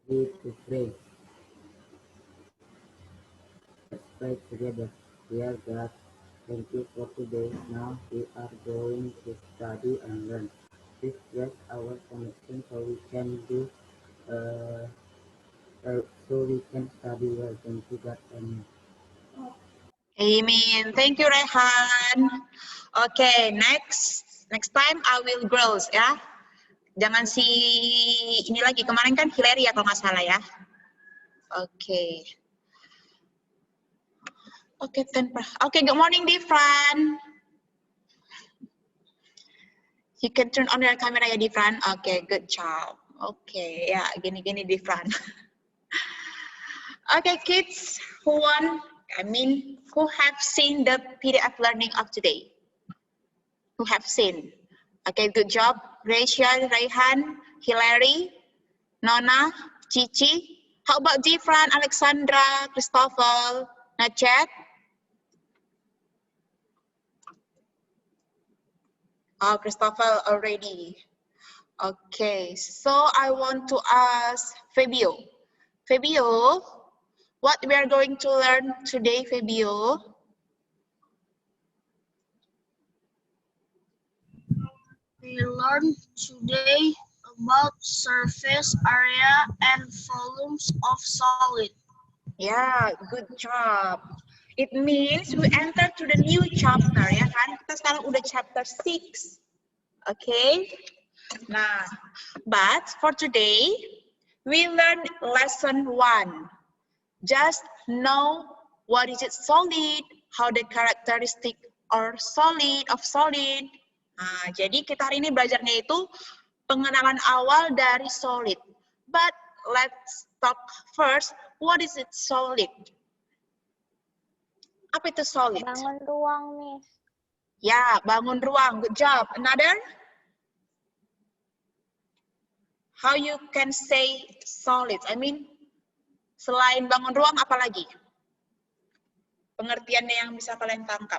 Ready to pray. Let's pray together. Dear God, thank you for today. Now we are going to study and learn. Please bless our connection so we can do uh, so we can study well. Thank you, God. Amen. Amen. Thank you, Rehan. Okay, next time I will grows ya. Jangan si ini lagi, kemarin kan Hillary ya kalau nggak salah ya. Oke. Oke, Oke, good morning, Difran. You can turn on your camera ya, Difran. Oke, good job. Oke, ya gini-gini Difran. Okay, kids who have seen the PDF learning of today? Who have seen? Okay, good job. Rachel, Rayhan, Hillary, Nona, Cici. How about Difran, Alexandra, Christopher, Nachet? Oh, Christopher already. Okay, so I want to ask Fabio. Fabio, what we are going to learn today, Fabio? We learned today about surface area and volumes of solid. Yeah, good job. It means we enter to the new chapter, ya kan? Kita sekarang udah chapter 6. Okay? Nah, but for today, we learn lesson 1. Just know what is it solid, how the characteristic or solid of solid. Nah, jadi kita hari ini belajarnya itu pengenalan awal dari solid. But let's talk first, what is it solid? Apa itu solid? Bangun ruang, Miss. Ya, bangun ruang. Good job. Another? How you can say solid? I mean, selain bangun ruang, apa lagi? Pengertiannya yang bisa kalian tangkap.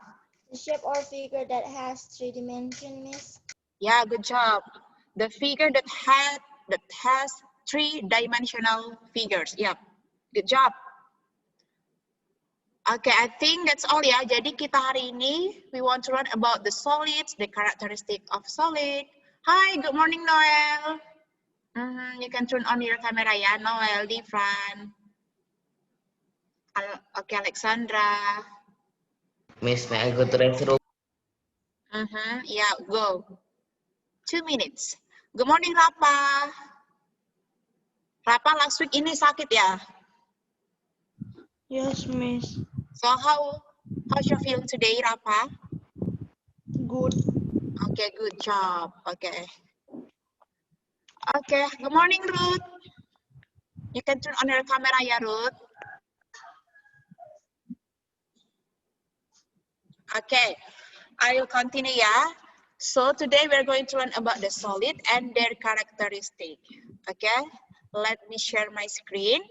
The shape or figure that has 3 dimensions, Miss. Yeah, good job. The figure that has 3-dimensional figures. Yep, good job. Okay, I think that's all ya. Jadi kita hari ini we want to learn about the solids, the characteristic of solid. Hi, good morning, Noel. You can turn on your camera ya, Noel, Difran. Okay, Alexandra. Miss, may I go to restroom? Yeah, go. 2 minutes. Good morning, Rapa. Rapa last week ini sakit ya? Yes, Miss. So how's your feel today, Rapa? Good. Okay, good job. Okay. Okay, good morning, Ruth. You can turn on your camera ya, Ruth. Okay, I will continue ya. So today we're going to learn about the solid and their characteristic. Okay, let me share my screen.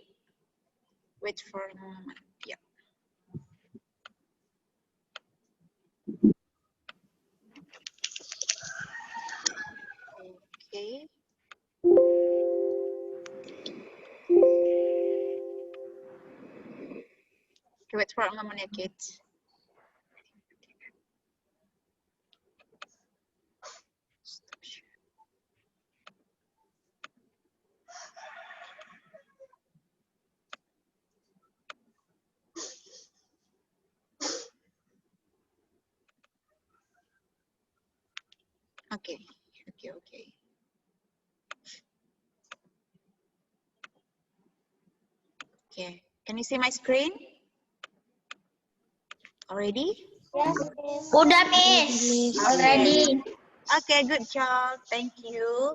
Wait for a moment. Yeah. Okay. Okay, wait for a moment, ya, kids. Okay. Okay, can you see my screen? Already? Yes, Miss. Udah, Miss. Already. Okay, good job. Thank you.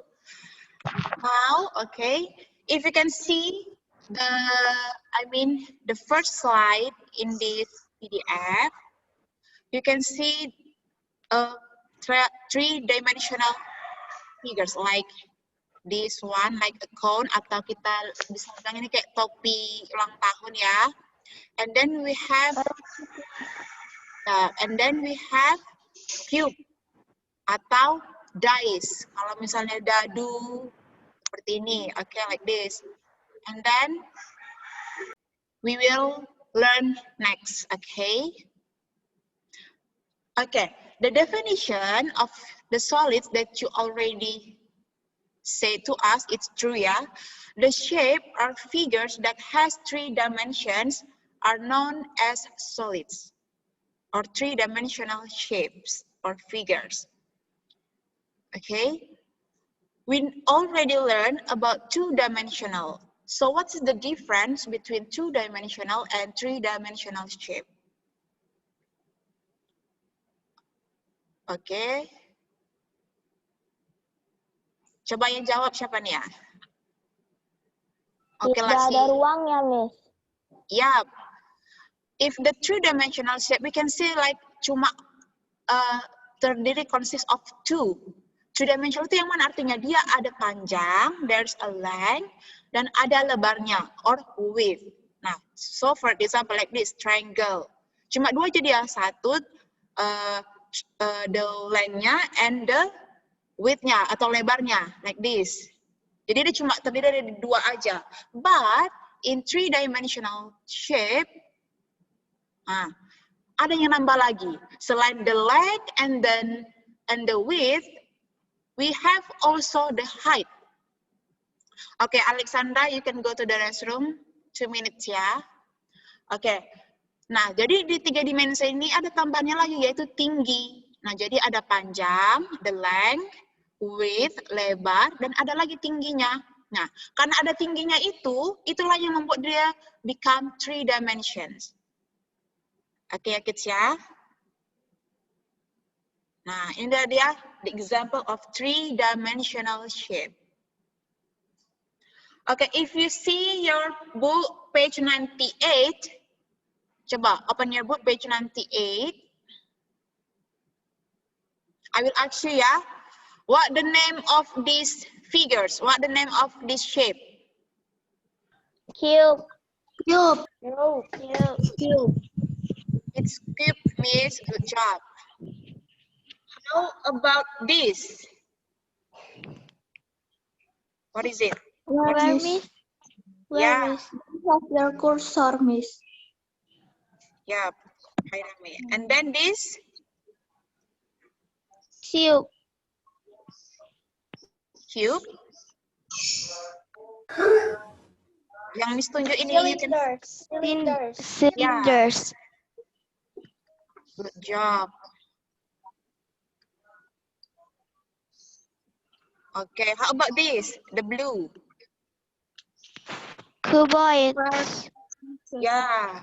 Now, okay, if you can see the first slide in this PDF, you can see 3-dimensional figures like this one, like a cone, atau kita bisa bilang ini kayak topi ulang tahun ya. And then we have cube atau dice. Kalau misalnya dadu seperti ini, okay, like this. and then we will learn next, okay? Okay, the definition of the solids that you already say to us, it's true, yeah? The shape or figures that has 3 dimensions are known as solids, or 3-dimensional shapes or figures, okay? We already learned about 2-dimensional. So what's the difference between 2-dimensional and 3-dimensional shape? Oke. Coba yang jawab siapa nih ya? Oke lah, Tidak ada ruangnya, Miss. Yeah. If the 3-dimensional shape, we can say like cuma terdiri consist of 2. 3-dimensional itu yang mana? Artinya dia ada panjang, there's a length, dan ada lebarnya, or width. Nah, so for example like this, triangle. Cuma 2 aja dia, satu the length-nya and the width-nya atau lebarnya, like this. Jadi dia cuma terdiri dari 2 aja. But in 3-dimensional shape, ada yang nambah lagi. Selain the length and the width, we have also the height. Okay, Alexandra, you can go to the restroom. 2 minutes ya. Okay. Nah, jadi di 3 dimensi ini ada tambahannya lagi, yaitu tinggi. Nah, jadi ada panjang, the length, width, lebar, dan ada lagi tingginya. Nah, karena ada tingginya itulah yang membuat dia become 3 dimensions. Oke ya, kids ya. Nah, ini dia the example of 3-dimensional shape. Okay, if you see your book, page 98, coba open your book, page 98. I will ask you ya, what the name of these figures? What the name of this shape? Cube. Cube. Cube. It's cube, miss. Good job. How about this? What is it? Where, Miss? Where, Yeah. Miss? Have your cursor, Miss. Yeah. And then this? Cube. Cube. Yang Miss tunjuk ini, you can... Cylinders. Good job. Okay, how about this? The blue. Cuboids. Yeah.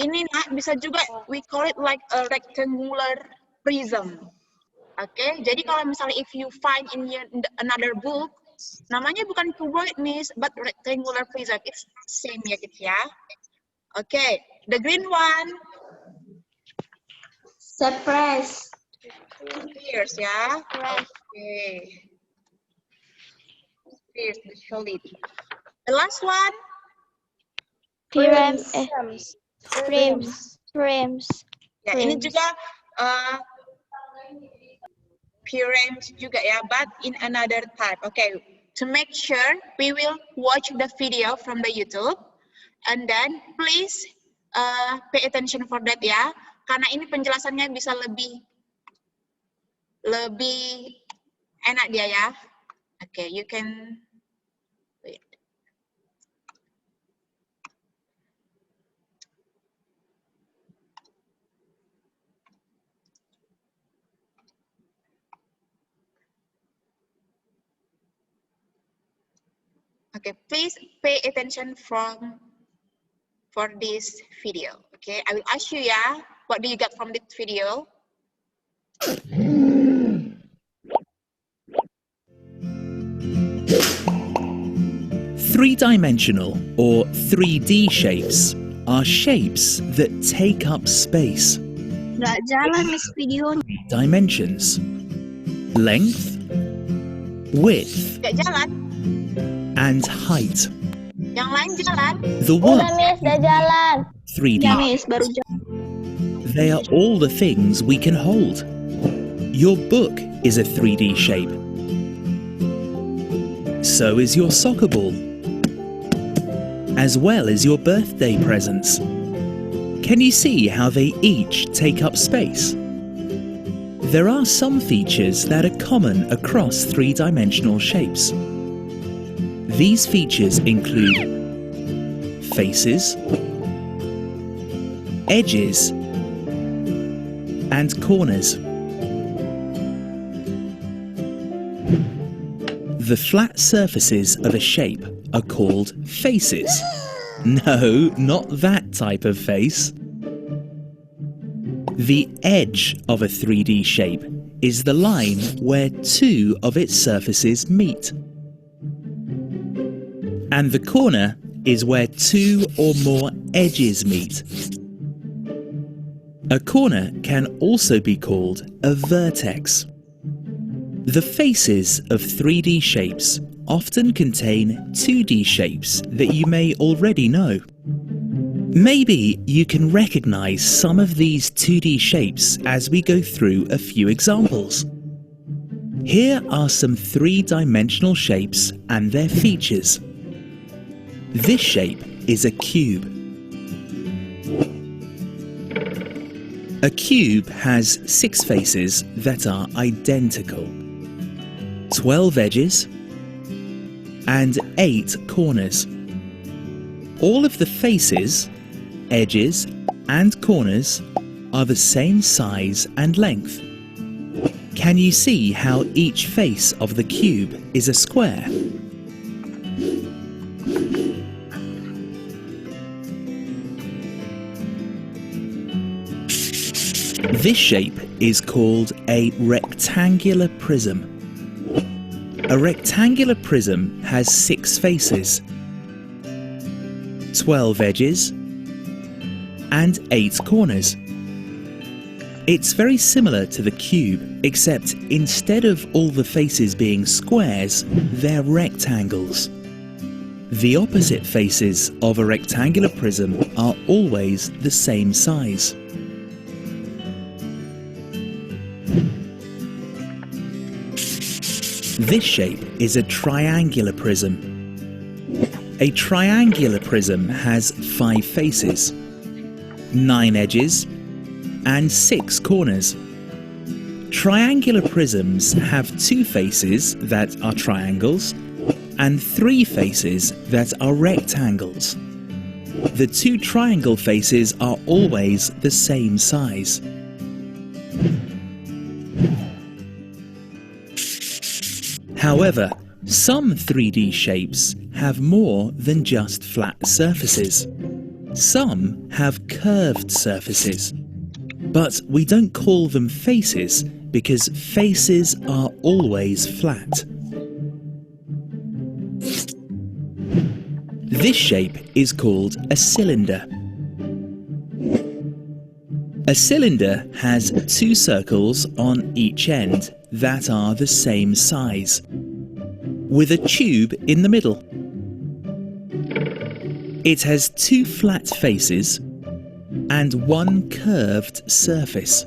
Ini nak bisa juga we call it like a rectangular prism. Okay, jadi kalau misalnya if you find in another book, namanya bukan cuboid, Miss, but rectangular prism. It's same ya, kids ya. Okay, the green one. Surprise. Spheres ya. Okay. Spheres, the solid. The last one. Frames. Ya, ini juga pyramids juga ya, but in another type. Okay, to make sure we will watch the video from the YouTube, and then please pay attention for that ya, karena ini penjelasannya bisa lebih enak dia ya. Okay, you can wait. Okay, please pay attention for this video. Okay, I will ask you ya, what do you get from this video? Three-dimensional or 3D shapes are shapes that take up space. Nggak jalan, Miss, videonya. Dimensions: length, width, Gak jalan. and height. Yang lain jalan. The Udah, one Miss, udah jalan. 3D. Ya, Miss, baru jalan. They are all the things we can hold. Your book is a 3D shape. So is your soccer ball. as well as your birthday presents. Can you see how they each take up space? There are some features that are common across three-dimensional shapes. These features include faces, edges, and corners. The flat surfaces of a shape are called faces. No, not that type of face. The edge of a 3D shape is the line where two of its surfaces meet. And the corner is where two or more edges meet. A corner can also be called a vertex. The faces of 3D shapes often contain 2D shapes that you may already know. Maybe you can recognize some of these 2D shapes as we go through a few examples. Here are some three-dimensional shapes and their features. This shape is a cube. A cube has 6 faces that are identical, 12 edges, and 8 corners. All of the faces, edges, and corners are the same size and length. Can you see how each face of the cube is a square? This shape is called a rectangular prism. A rectangular prism has 6 faces, 12 edges, and 8 corners. It's very similar to the cube, except instead of all the faces being squares, they're rectangles. The opposite faces of a rectangular prism are always the same size. This shape is a triangular prism. A triangular prism has 5 faces, 9 edges, and 6 corners. Triangular prisms have 2 faces that are triangles and 3 faces that are rectangles. The 2 triangle faces are always the same size. However, some 3D shapes have more than just flat surfaces. Some have curved surfaces. But we don't call them faces because faces are always flat. This shape is called a cylinder. A cylinder has 2 circles on each end that are the same size, with a tube in the middle. It has 2 flat faces and 1 curved surface.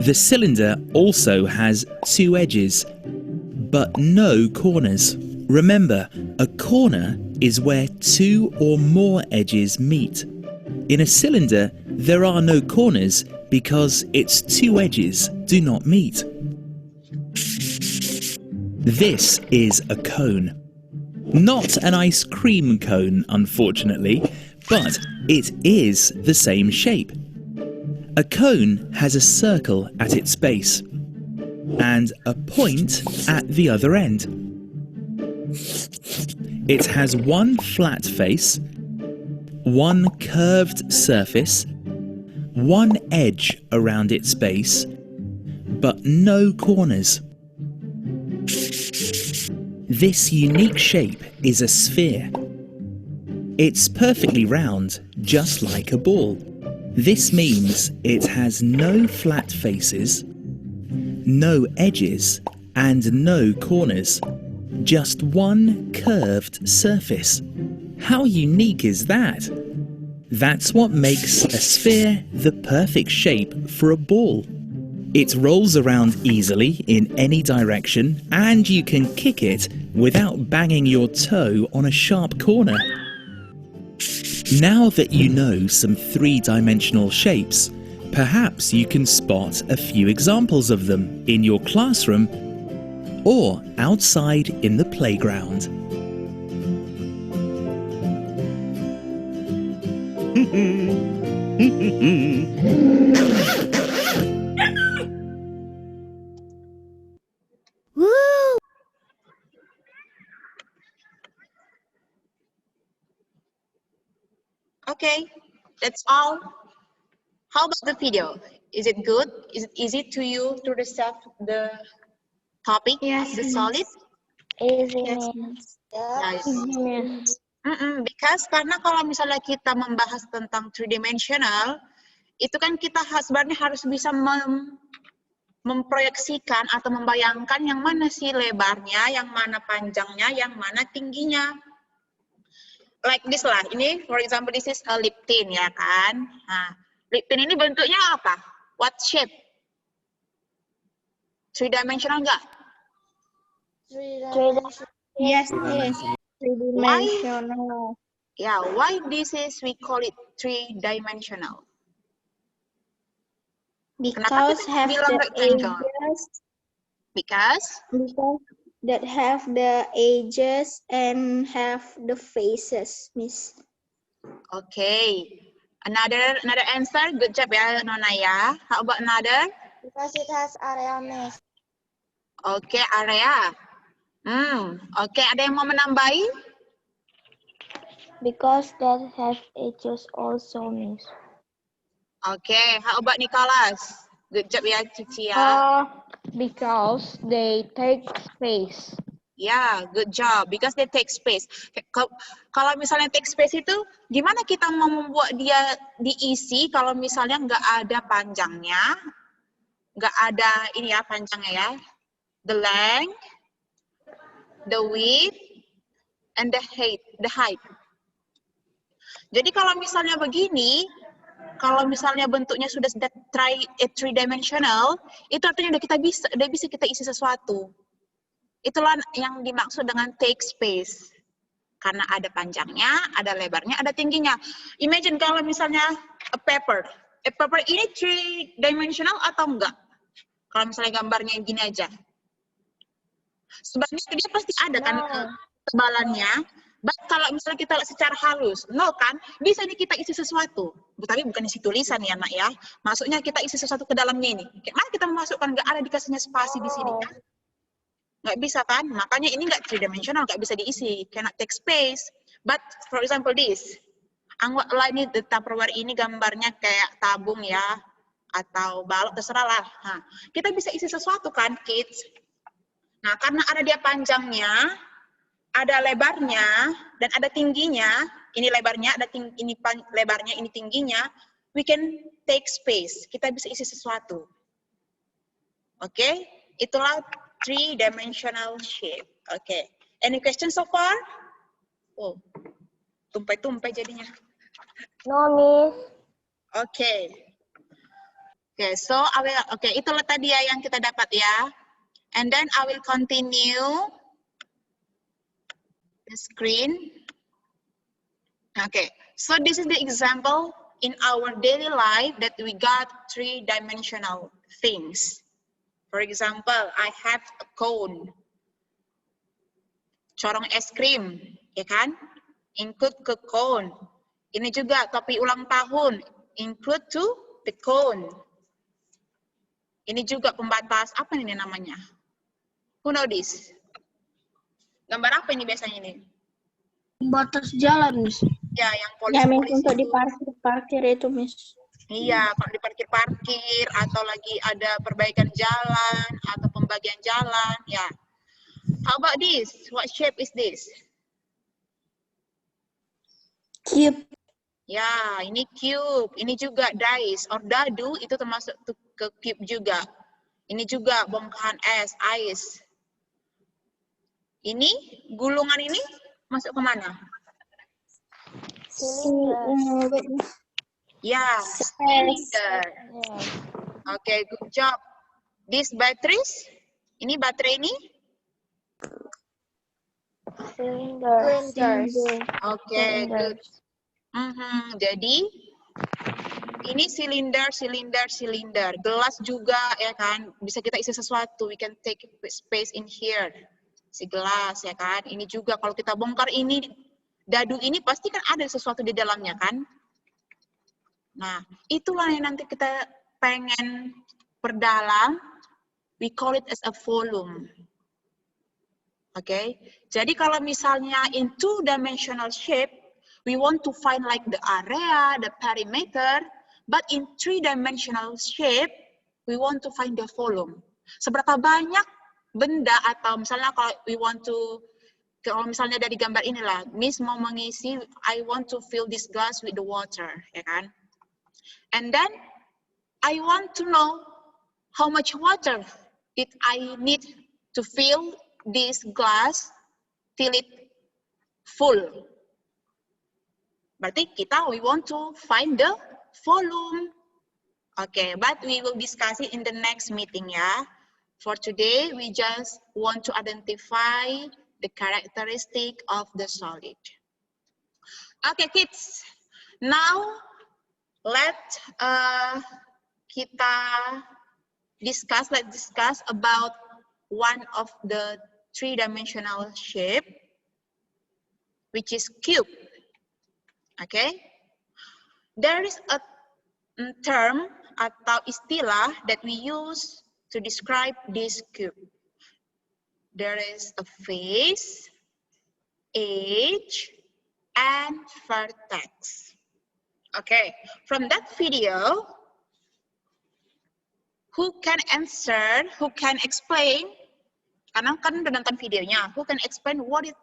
The cylinder also has 2 edges, but no corners. Remember, a corner is where 2 or more edges meet. In a cylinder, there are no corners because its 2 edges do not meet. This is a cone. Not an ice cream cone, unfortunately, but it is the same shape. A cone has a circle at its base and a point at the other end. It has 1 flat face, 1 curved surface, 1 edge around its base, but no corners. This unique shape is a sphere. It's perfectly round, just like a ball. This means it has no flat faces, no edges, and no corners. Just 1 curved surface. How unique is that? That's what makes a sphere the perfect shape for a ball. It rolls around easily in any direction, and you can kick it without banging your toe on a sharp corner. Now that you know some three-dimensional shapes, perhaps you can spot a few examples of them in your classroom or outside in the playground. Woo! Okay, that's all. How about the video? Is it good? Is it easy to you to receive the topic, Yes, the Miss. solid? Easy, Yes, Miss. Miss. Ya, Easy, Miss. because karena kalau misalnya kita membahas tentang three dimensional, itu kan kita sebenarnya harus bisa memproyeksikan atau membayangkan yang mana sih lebarnya, yang mana panjangnya, yang mana tingginya. Like this lah, ini for example this is a lip tint ya kan. Nah, lip tint ini bentuknya apa? What shape? Three dimensional enggak? Three dimensional. Yes, Miss. Three-dimensional. Yeah, why this is we call it three dimensional? Because kita have bilang the rectangle? edges. Because That have the edges and have the faces, Miss. okay. Another answer. Good job ya Nona ya. How about another? Because it has area, Miss. Okay, area. Okay, ada yang mau menambahi? Because that have edges also, Miss. Okay, how about Nicholas? Good job ya Cici ya. Because they take space. Ya, good job. Because they take space. Kalau misalnya take space itu, gimana kita mau membuat dia diisi kalau misalnya nggak ada panjangnya, nggak ada ini ya panjangnya ya, the length, the width, and the height. Jadi kalau misalnya begini, kalau misalnya bentuknya sudah three dimensional, itu artinya udah bisa kita isi sesuatu. Itulah yang dimaksud dengan take space. Karena ada panjangnya, ada lebarnya, ada tingginya. Imagine kalau misalnya a paper. A paper ini three dimensional atau enggak? Kalau misalnya gambarnya gini aja. Sebenarnya dia pasti ada kan tebalannya. But kalau misalnya kita lihat secara halus, no kan? Bisa nih kita isi sesuatu. Tapi bukan isi tulisan ya nak ya. Maksudnya kita isi sesuatu ke dalamnya ini. Mana kita memasukkan, nggak ada dikasihnya spasi di sini kan? Nggak bisa kan? Makanya ini nggak three dimensional, nggak bisa diisi. Cannot take space. But for example this. Anggaplah ini the Tupperware ini gambarnya kayak tabung ya. Atau balok, terserah lah. Nah, kita bisa isi sesuatu kan kids? Nah, karena ada dia panjangnya, ada lebarnya, dan ada tingginya. Ini lebarnya, ini lebarnya, ini tingginya. We can take space. Kita bisa isi sesuatu. Oke? Itulah three-dimensional shape. Okay. Any questions so far? Oh, tumpai-tumpai jadinya. No, Miss. Okay. Okay, so itulah tadi ya yang kita dapat ya. And then I will continue the screen. Okay, so this is the example in our daily life that we got three-dimensional things. For example, I have a cone. Corong es krim, ya kan? Include ke cone. Ini juga topi ulang tahun. Include to the cone. Ini juga pembatas, apa ini namanya? Who know this? Gambar apa ini biasanya ini? Batas jalan, Miss. Ya, yang Ya, polis-polis Miss, untuk itu. di parkir itu, Miss. Iya, kalau di parkir-parkir atau lagi ada perbaikan jalan atau pembagian jalan, ya. How about this? What shape is this? Cube. Ya, ini cube. Ini juga dice or dadu, itu termasuk ke cube juga. Ini juga bongkahan es, ice. Ini gulungan ini masuk ke mana? Ya, cylinder. Okay, good job. This batteries, ini baterai ini? Cylinder. Okay, good. Jadi ini silinder. Gelas juga ya kan, bisa kita isi sesuatu. We can take space in here. Si gelas ya kan. Ini juga kalau kita bongkar ini, dadu ini pasti kan ada sesuatu di dalamnya kan. Nah, itulah yang nanti kita pengen perdalam. We call it as a volume. Oke. Jadi kalau misalnya in two-dimensional shape, we want to find like the area, the perimeter, but in three-dimensional shape, we want to find the volume. Seberapa banyak benda atau misalnya kalau misalnya dari gambar inilah, Miss mau mengisi, I want to fill this glass with the water, ya kan? And then I want to know how much water did I need to fill this glass till it full. Berarti we want to find the volume. Okay, but we will discuss it in the next meeting ya. For today, we just want to identify the characteristic of the solid. Okay, kids. Now, let's discuss about one of the three-dimensional shape, which is cube. Okay, there is a term atau istilah that we use to describe this cube. There is a face, edge, and vertex. Okay, from that video, who can answer, who can explain, karena kan udah nonton videonya, who can explain what is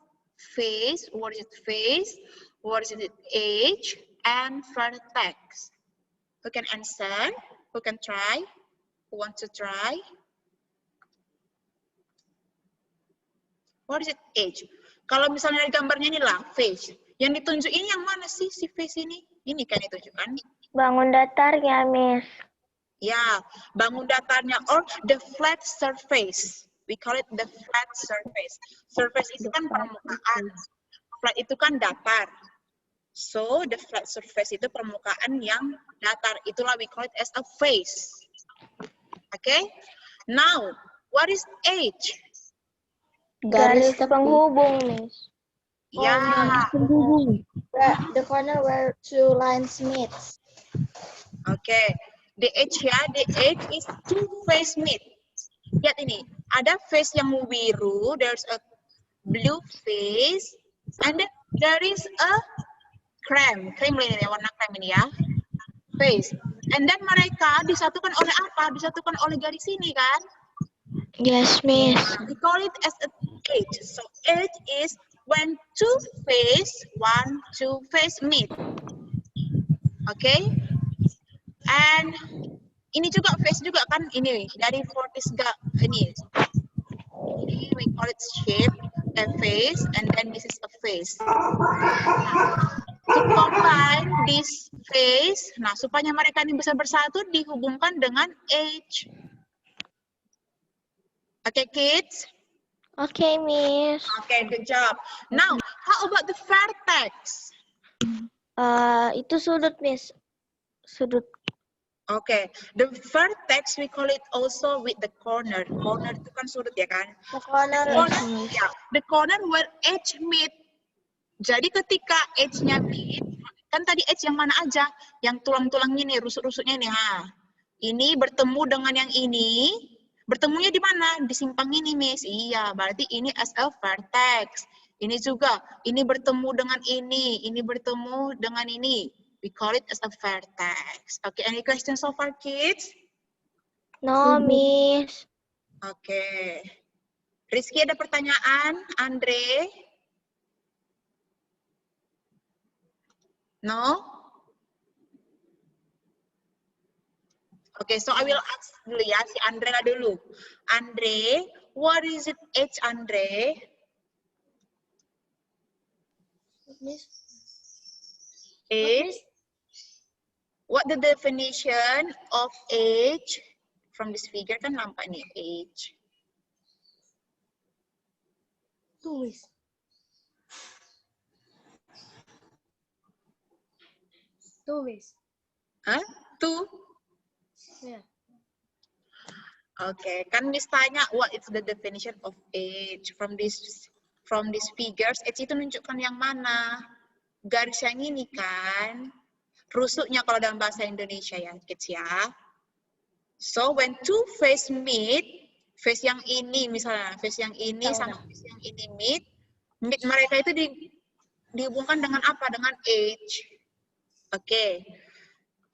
face, what is it edge, and vertex? Who can answer? Who can try? Who wants to try? What is it edge? Kalau misalnya dari gambarnya ini lah, face. Yang ditunjuk ini yang mana sih si face ini? Ini kan ditunjukkan. Bangun datarnya, Miss. Ya, bangun datarnya or the flat surface. We call it the flat surface. Surface itu kan permukaan. Flat itu kan datar. So, the flat surface itu permukaan yang datar. Itulah we call it as a face. Okay? Now, what is edge? Garis penghubung, Miss. Ya. The corner where two lines meet. Okay. The edge ya, the edge is two face meet. Lihat ini, ada face yang biru, there's a blue face, and then there is a krem ini warna krem ini ya, face. And then mereka disatukan oleh apa? Disatukan oleh garis ini kan? Yes, Miss. We call it as an edge. So edge is when two face meet. Okay? And ini juga face juga kan ini dari vertex ini we call it shape and face, and then this is a face. To combine this face, nah supaya mereka ini bisa bersatu dihubungkan dengan edge. Okay, kids? Okay, Miss. Okay, good job. Now, how about the vertex? Itu sudut, Miss. Sudut. Okay, the vertex we call it also with the corner. Corner itu kan sudut ya kan? The corner. Ya, the corner where edge meet. Jadi ketika edge-nya meet, kan tadi edge yang mana aja? Yang tulang-tulangnya nih, rusuk-rusuknya nih. Ini bertemu dengan yang ini, bertemunya di mana? Di simpang ini, Miss. Iya, berarti ini as a vertex. Ini juga, ini bertemu dengan ini bertemu dengan ini. We call it as a vertex. Okay, any questions so far, kids? No, Miss. Okay. Rizky ada pertanyaan? Andre? No? Okay, so I will ask dulu ya, si Andrea dulu. Andre, what is it edge, Andre? Edge? What the definition of edge? From this figure kan nampak nih, edge. Tulis. Two, Miss. Huh? Two? Yeah. Okay, kan Miss tanya what is the definition of age from these figures? Age itu menunjukkan yang mana? Garis yang ini kan? Rusuknya kalau dalam bahasa Indonesia ya, kids ya. So when two face meet, face yang ini misalnya, face yang ini sama face yang ini meet mereka itu dihubungkan dengan apa? Dengan age. Oke.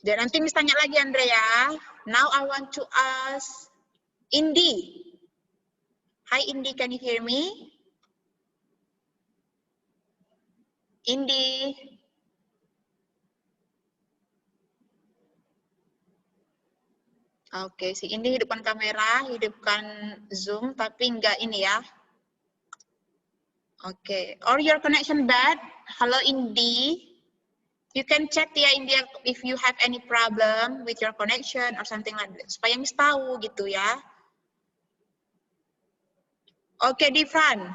Dan nanti Miss tanya lagi Andrea. Now I want to ask Indi. Hi Indi, can you hear me? Indi. Oke, si Indi hidupkan kamera, hidupkan Zoom, tapi enggak ini ya. Oke, or your connection bad? Halo Indi. You can chat ya Indi if you have any problem with your connection or something like that. Supaya Miss tahu gitu ya. Oke, Difran.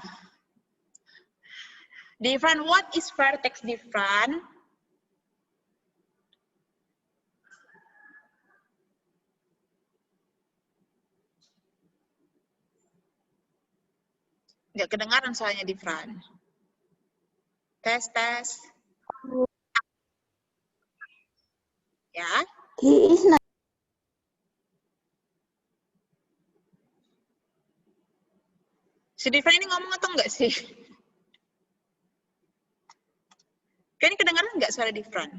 Difran, what is vertex, Difran? Nggak kedengaran soalnya Difran. Tes, tes. Ya. He is not. Si Difran ini ngomong atau enggak sih? Kayaknya kedengaran nggak suara Difran?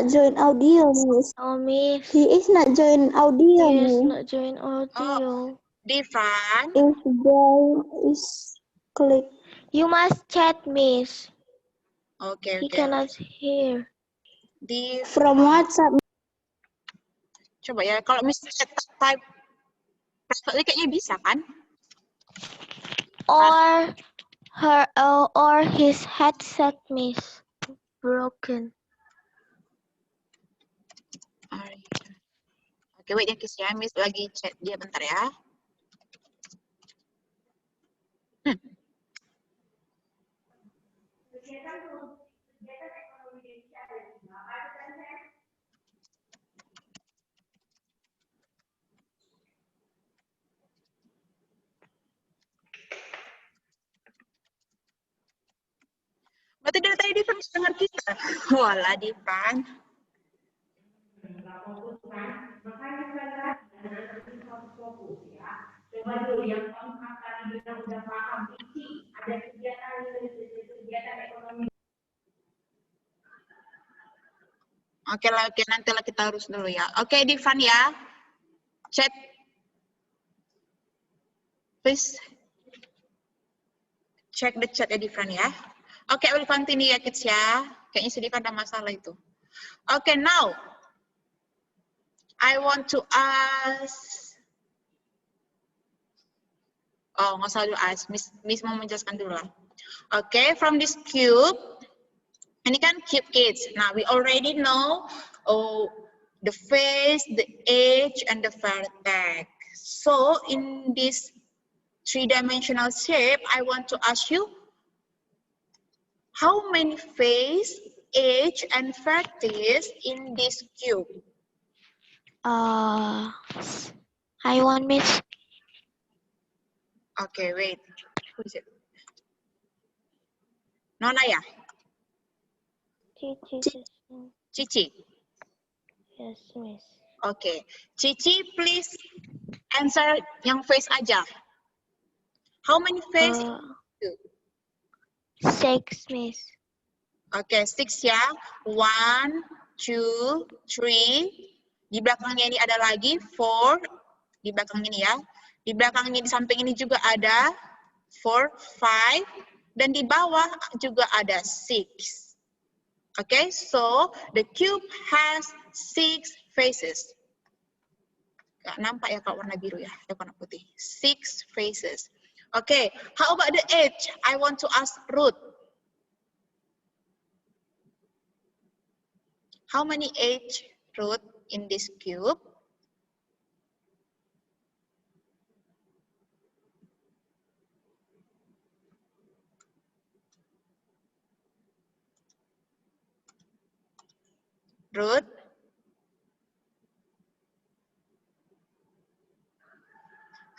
Join audio, Miss. Oh, Miss. He is not join audio, He is Miss. not join audio. Difran. If there is click. You must chat, Miss. Oke, He oke. cannot hear. From WhatsApp. Coba ya, kalau misalnya type privately kayaknya bisa kan? Or his headset, Miss. Broken. Oke, wait ya Kis ya, Miss lagi chat dia bentar ya. Berarti dari tadi Difan bisa dengar kita. Walah Difan. Oke lah, oke nanti lah kita urus dulu ya. Oke Difan ya. Chat. Please. Check the chat ya Difan ya. Oke, we'll continue ya kids ya. Kayaknya sedikit ada masalah itu. Oke, now. I want to ask. Oh, nggak usah dulu ask. Miss mau menjelaskan dulu lah. Oke, from this cube. Ini kan cube kids. Nah, we already know the face, the edge, and the vertex. So, in this three-dimensional shape, I want to ask you, how many face, edge, and vertex in this cube? I want, Miss. Okay, wait. Who is it? Nona ya? Cici. Yes, Miss. Okay. Cici, please answer yang face aja. How many face? 6, Miss. Oke, 6 ya. 1, 2, 3. Di belakangnya ini ada lagi 4. Di belakang ini ya. Di belakangnya di samping ini juga ada 4, 5. Dan di bawah juga ada 6. Okay, so the cube has 6 faces. Gak nampak ya kalau warna biru ya, ada warna putih. 6 faces. Okay, how about the edge? I want to ask Ruth. How many edge, Ruth, in this cube? Ruth?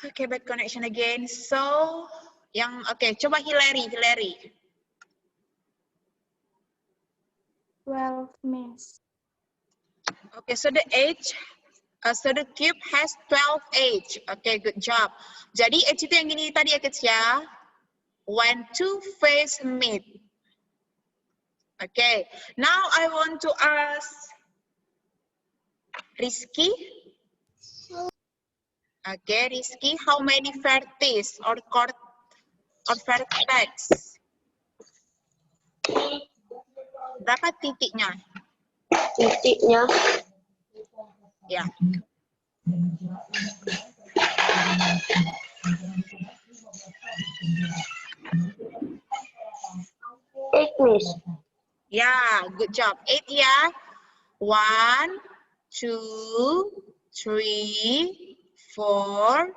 Okay, bad connection again. So, coba Hillary. 12, Miss. Okay, so the cube has 12 edge. Okay, good job. Jadi edge itu yang gini tadi ya kids ya. When two face meet. Okay, now I want to ask Rizky. Okay, Rizky, how many vertices or vertex? Berapa titiknya? Titiknya Ya. eight, Miss. Ya, good job. 8 ya. 1, 2, 3, 4,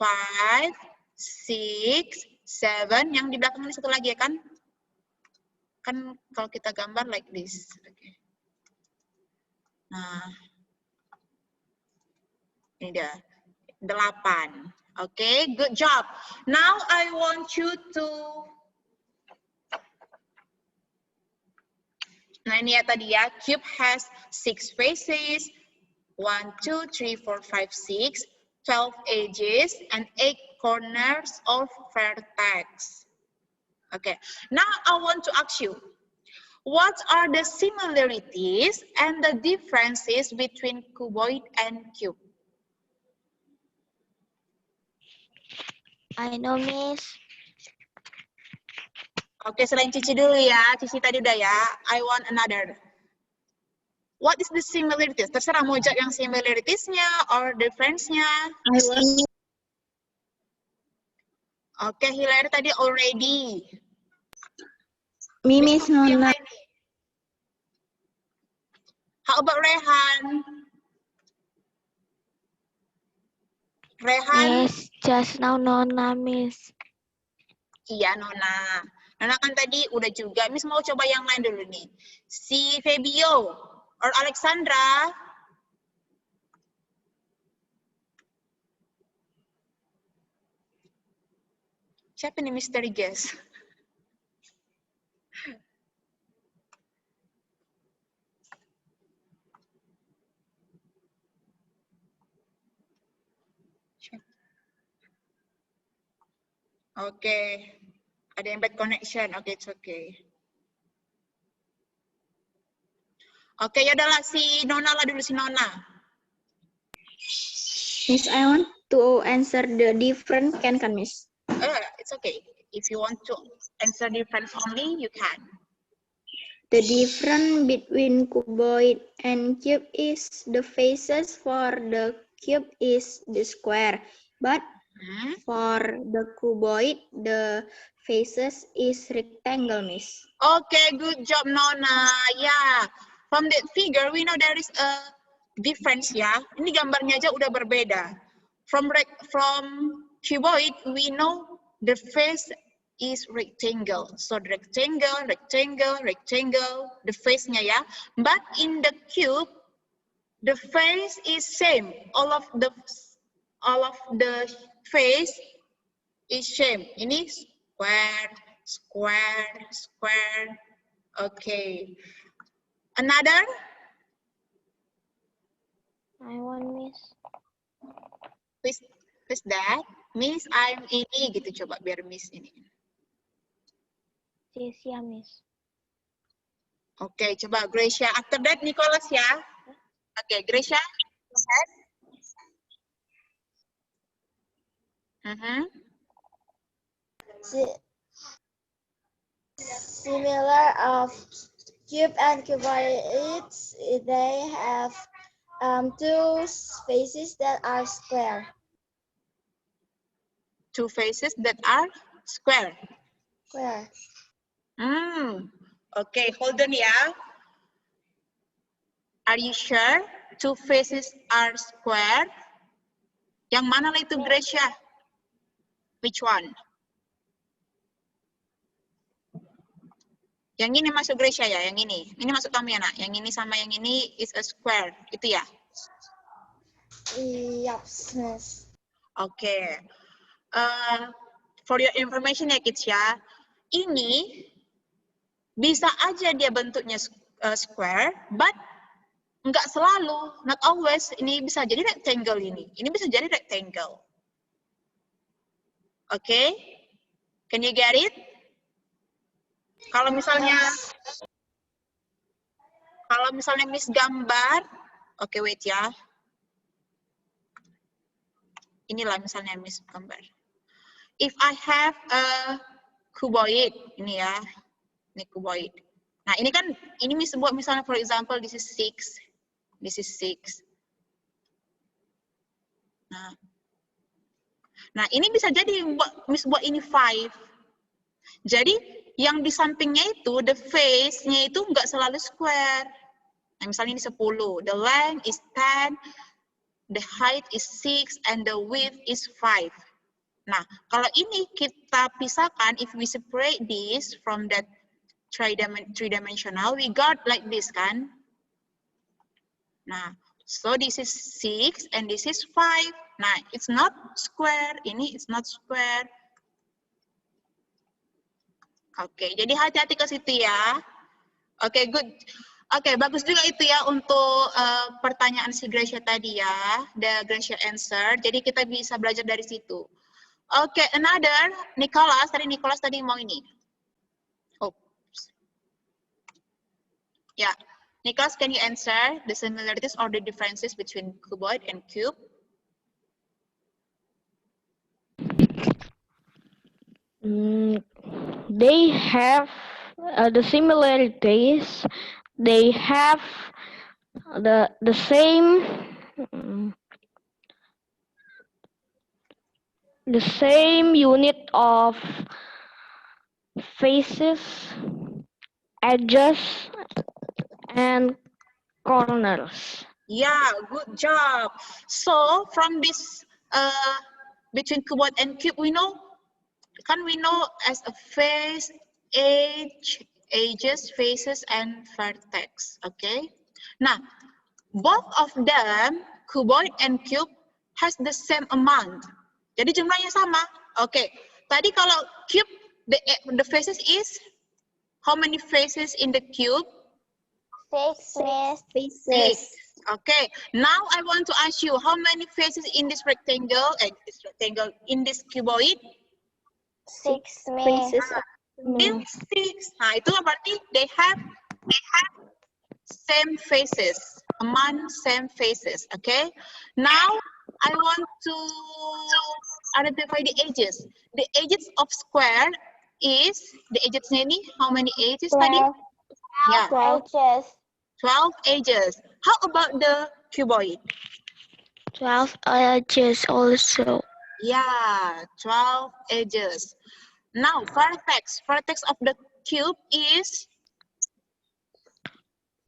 5, 6, 7. Yang di belakang ini satu lagi ya kan? Kan kalau kita gambar like this. Okay. Nah, ini dia. 8. Okay, good job. Now I want you to... Nah ini ya tadi ya, cube has 6 faces, 1, 2, 3, 4, 5, 6, 12 edges, and 8 corners of vertex. Okay, now I want to ask you, what are the similarities and the differences between cuboid and cube? I know, Miss. Oke, selain Cici dulu ya. Cici tadi udah ya. I want another. What is the similarities? Terserah mau jawab yang similarities-nya or difference-nya. I want Oke, Hillary tadi already. Miss Yang Nona. lain nih. How about Rehan? Rehan? Yes, just now Nona, Miss. Iya, Nona. Nona kan tadi udah juga. Miss mau coba yang lain dulu nih. Si Fabio or Alexandra. Siapa nih mystery guest? Oke. Ada yang bad connection. Oke, it's okay. Oke, ya udahlah si Nona lah dulu, si Nona. Miss, I want to answer the different kan Miss? It's okay. If you want to answer difference only, you can. The difference between cuboid and cube is the faces for the cube is the square, but for the cuboid, the faces is rectangle, Miss. Okay, good job, Nona. Yeah, from that figure, we know there is a difference ya. Ini gambarnya aja udah berbeda. From cuboid, we know the face is rectangle. So rectangle, the face-nya ya. But in the cube, the face is same. All of the face is same. Ini square. Okay. Another? I want, Miss. Who's that? Miss, I'm ini gitu, coba biar Miss ini. Sia, Miss. Oke, coba Gracia. After that, Nicholas ya. Oke, Gracia. Go ahead. Similar of cube and cuboids, they have two faces that are square. Two faces that are square. Square. Okay, hold on ya. Are you sure two faces are square? Yang mana lah itu, Gracia? Which one? Yang ini masuk Gracia ya, yang ini. Ini masuk kamu ya, nak. Yang ini sama yang ini is a square. Itu ya? Yes, Miss. Oke. For your information ya, kids ya. Ini bisa aja dia bentuknya square, but nggak selalu, not always. Ini bisa jadi rectangle ini. Ini bisa jadi rectangle. Oke? Can you get it? Kalau misalnya Miss gambar, oke, wait ya. Inilah misalnya Miss gambar. If I have a cuboid, ini ya, ini cuboid. Nah ini kan, ini Miss buat misalnya, for example, this is 6, this is 6. Nah ini bisa jadi Miss buat ini 5. Jadi yang di sampingnya itu, the face-nya itu nggak selalu square. Nah, misalnya ini 10, the length is 10, the height is 6, and the width is 5. Nah, kalau ini kita pisahkan, if we separate this from that three-dimensional, we got like this, kan? Nah, so this is 6, and this is 5. Nah, it's not square, ini it's not square. Oke, jadi hati-hati ke situ ya. Oke, good. Oke, bagus juga itu ya untuk pertanyaan si Gracia tadi ya, the Gracia answer. Jadi kita bisa belajar dari situ. Oke, another, Nicholas tadi mau ini. Oops. Ya, Nicholas, can you answer the similarities or the differences between cuboid and cube? They have the similarities. They have the same unit of faces, edges, and corners. Yeah, good job. So from this between cuboid and cube, we know as a face, edges, faces, and vertex. Okay. Now, both of them, cuboid and cube, has the same amount. Jadi jumlahnya sama. Okay. Tadi kalau cube, the faces is how many faces in the cube? 6, Miss. 6. Okay. Now I want to ask you, how many faces in this rectangle? In this cuboid? 6, Miss. Still 6. Nah, itu berarti they have same faces, among same faces. Okay. Now I want to identify the edges. The edges of square is the edgesnya ini how many edges tadi? Yeah. 12 edges. 12 edges. How about the cuboid? 12 edges also. Yeah, 12 edges. Now, vertex. Vertex of the cube is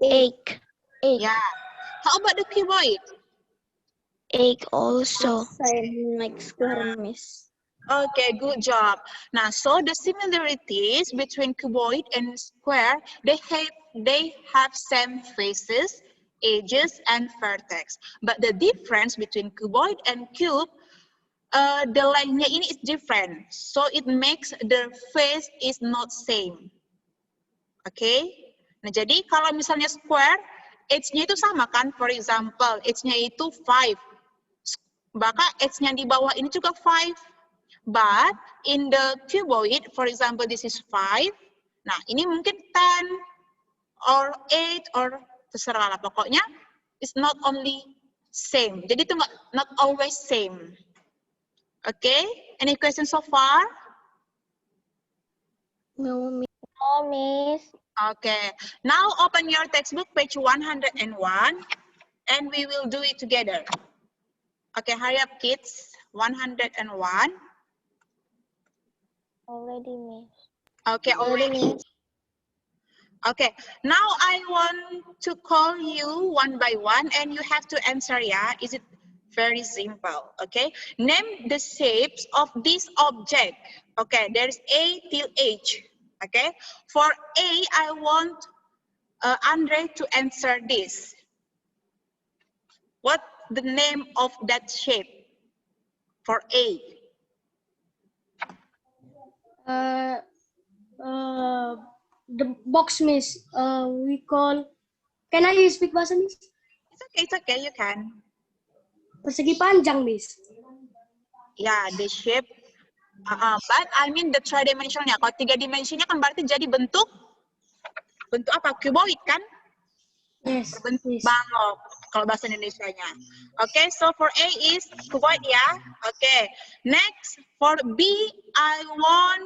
8. Yeah. How about the cuboid? 8 also. Same like square, Miss. Okay, good job. Now, so the similarities between cuboid and square, they have same faces, edges, and vertex. But the difference between cuboid and cube, the length-nya ini is different. So it makes the face is not same. Okay? Nah, jadi kalau misalnya square, edge-nya itu sama kan? For example, edge-nya itu 5. Maka edge-nya di bawah ini juga 5. But in the cuboid, for example, this is 5. Nah, ini mungkin 10 or 8 or terserah lah. Pokoknya, it's not only same. Jadi itu not always same. Okay? Any questions so far? No, Miss. Okay. Now open your textbook, page 101, and we will do it together. Okay, hurry up, kids. 101. Already, Miss. Okay, already. Okay, now I want to call you one by one, and you have to answer, yeah? Is it very simple, okay? Name the shapes of this object. Okay, there's A till H. Okay. For A, I want Andre to answer this. What the name of that shape for A? The box, Miss. We call. Can I speak bahasa, Miss? It's okay, you can. Persegi panjang, Miss. Yeah, the shape. But I mean the three-dimensionalnya. Kalau 3 dimensinya kan berarti jadi bentuk apa? Cuboid kan? Yes. Berbentuk Yes. balok kalau bahasa Indonesianya. Okay, so for A is cuboid ya. Okay. Next for B, I want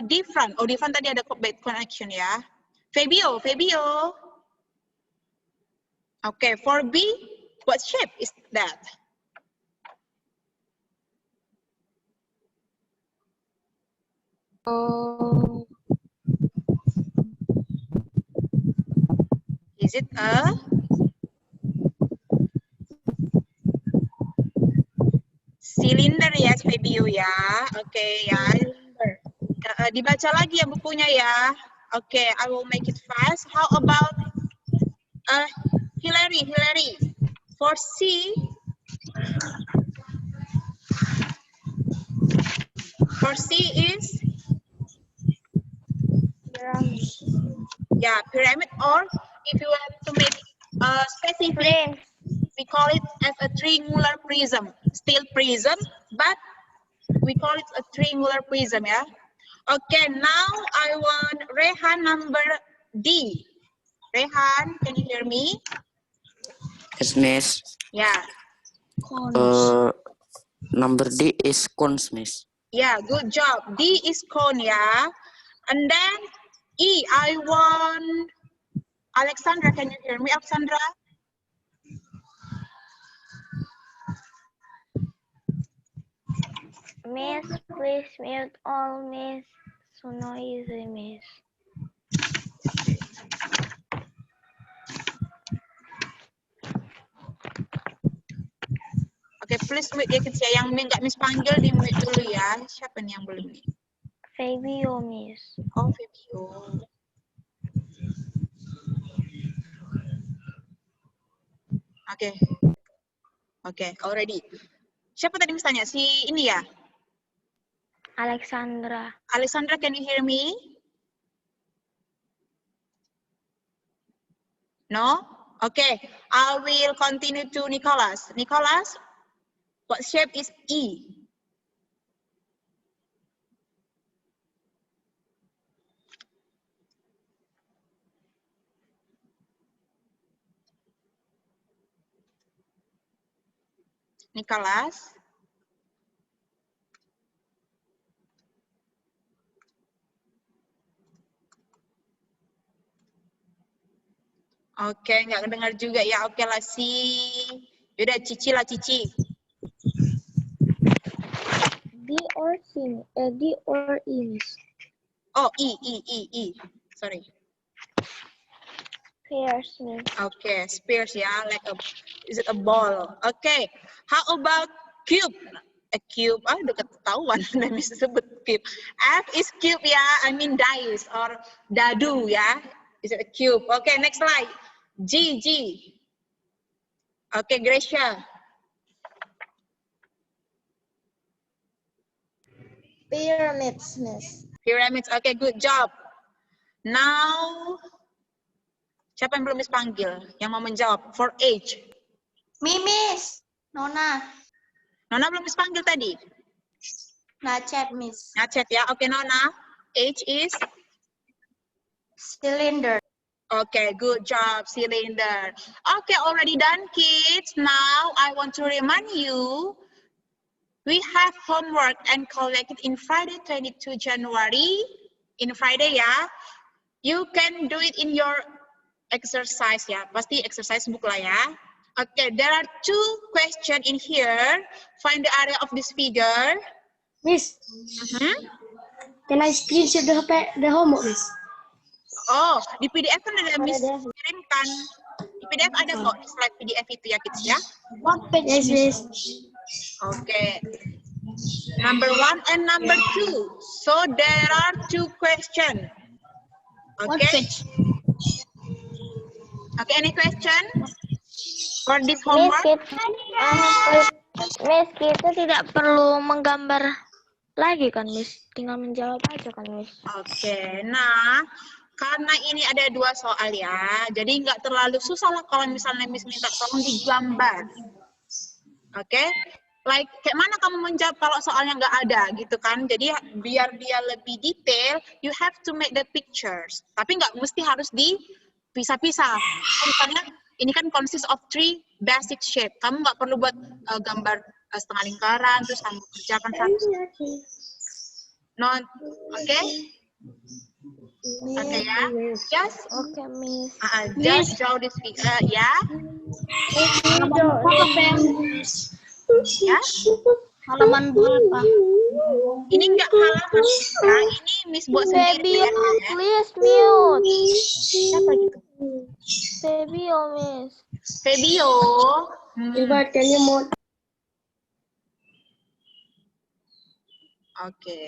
different. Oh, different tadi ada bad connection ya. Fabio. Okay, for B, what shape is that? Is it a cylinder? Yes, Fabio ya. Okay ya. Dibaca lagi ya bukunya ya. Okay, I will make it fast. How about Hillary? For C, is pyramid, or if you want to make specific, we call it as a triangular prism. Still prism, but we call it a triangular prism ya. Okay, now I want Rehan number D. Rehan, can you hear me? Yes, Miss. Yeah. Number D is cones, Miss. Yeah, good job. D is cone ya. And then E, I want Alexandra. Can you hear me, Alexandra? Miss, please mute all, Miss. So noisy, Miss. Oke, please mute ya kids ya. Yang nggak Miss panggil di mute dulu ya. Siapa nih yang belum nih? Fabio, Miss. Oh, Fabio. Oke, already. Siapa tadi misalnya? Si ini ya? Alexandra. Alexandra, can you hear me? No? Okay, I will continue to Nicholas. Nicholas, what shape is E? Nicholas? Oke, nggak kedengar juga ya. Oke lah, Yaudah, Cici lah, Cici. D or C? D or E, Miss? Oh, E. Sorry. Spheres, Miss. Okay, spheres ya, like is it a ball? Okay, how about cube? A cube, udah ketahuan, udah bisa sebut cube. F is cube ya, I mean dice or dadu ya. Is it a cube? Okay, next slide. G. Okay, Gracia. Pyramids, Miss. Pyramids, okay, good job. Now, siapa yang belum Miss panggil? Yang mau menjawab? For H. Miss. Nona. Nona belum Miss panggil tadi? Ngacet, Miss. Ngacet ya, oke Nona. H is? Cylinder. Okay, good job, cylinder. Okay, already done, kids. Now, I want to remind you, we have homework and collected in Friday, 22 January. In Friday, ya. You can do it in your exercise, ya. Pasti exercise book lah, ya. Okay, there are 2 questions in here. Find the area of this figure. Miss, can I screenshot the homework, Miss? Oh, di PDF kan ada Miss kirimkan. Di PDF ada kok di slide PDF itu ya, kids ya. Yes, Miss. Oke. Number 1 and number 2. So there are 2 questions. What Okay. page? Okay, any question for this Miss, homework? Miss, kita tidak perlu menggambar lagi kan, Miss? Tinggal menjawab aja kan, Miss? Oke, nah karena ini ada 2 soal ya, jadi nggak terlalu susah lah kalau misalnya Miss minta tolong digambar. Oke, like kayak mana kamu menjawab kalau soalnya nggak ada gitu kan? Jadi biar dia lebih detail, you have to make the pictures. Tapi nggak mesti harus dipisah-pisah. Misalnya ini kan consist of 3 basic shape. Kamu nggak perlu buat gambar setengah lingkaran terus kamu kerjakan satu. Oke? Oke ya? Just Oke, Miss. just draw this figure ya. Ya. Halaman berapa? Ini enggak halaman ya. Ini Miss buat sendiri. Febio, please mute. Siapa gitu? Febio, Miss. Febio. Can you mode? Oke.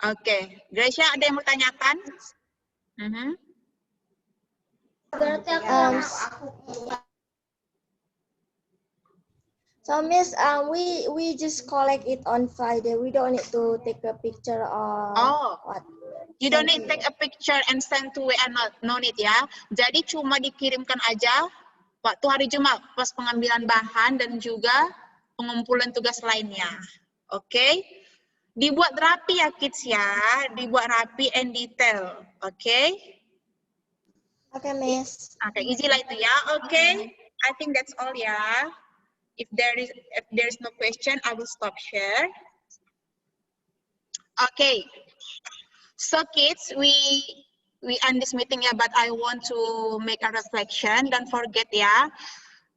Oke. Gracia ada yang mau tanyakan? So Miss, we just collect it on Friday. We don't need to take a picture or what. You don't need take a picture and send to WA, no need ya. Jadi cuma dikirimkan aja waktu hari Jumat pas pengambilan bahan dan juga pengumpulan tugas lainnya. Oke? Dibuat rapi ya kids ya, dibuat rapi and detail. Oke? Okay, Miss. Oke, easy lah itu ya. Oke? I think that's all ya. If there is no question, I will stop share. Okay. So kids, we end this meeting ya, but I want to make a reflection. Don't forget ya,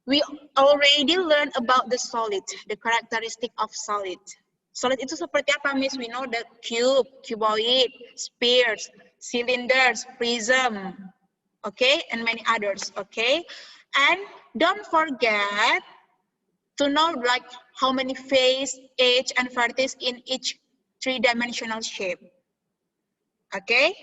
we already learned about the solid, the characteristic of solid. Solid itu seperti apa, Miss? We know the cube, cuboid, spheres, cylinders, prism, okay, and many others, okay? And don't forget to know like how many face, edge, and vertex in each 3-dimensional shape. Okay,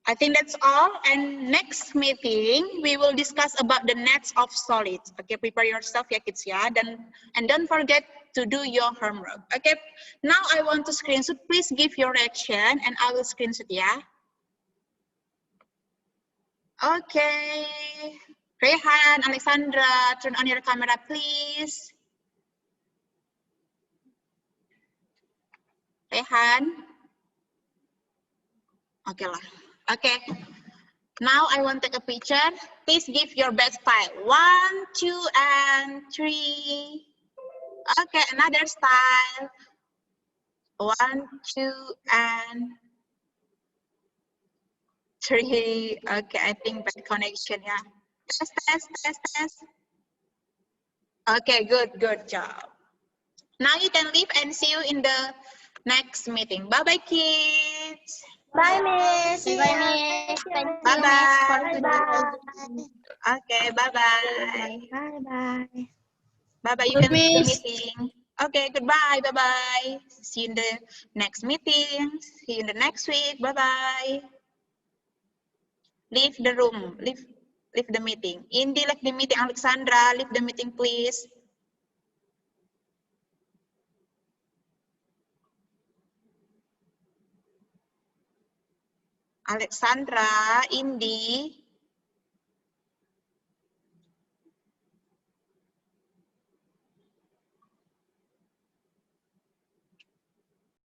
I think that's all. And next meeting, we will discuss about the nets of solids. Okay, prepare yourself ya kids ya. And don't forget to do your homework. Okay, now I want to screenshot. Please give your reaction and I will screenshot ya. Okay, Rehan, Alexandra, turn on your camera please. Rehan. Okay lah. Okay. Now I want to take a picture. Please give your best style. 1, 2, and 3. Okay, another style. 1, 2, and 3. Okay, I think bad connection, yeah. Test. Okay, good job. Now you can leave and see you in the next meeting. Bye-bye, kids. Bye, Miss. Bye, Miss. Thank you, Bye-bye. Miss, for today. Okay, bye-bye. Bye-bye. Bye-bye, you Good can leave the miss. meeting. Okay, goodbye, bye-bye. See you in the next meeting. See you in the next week, bye-bye. Leave the room, leave the meeting. Indy, leave the meeting. Alexandra, leave the meeting, please. Alexandra, Indy.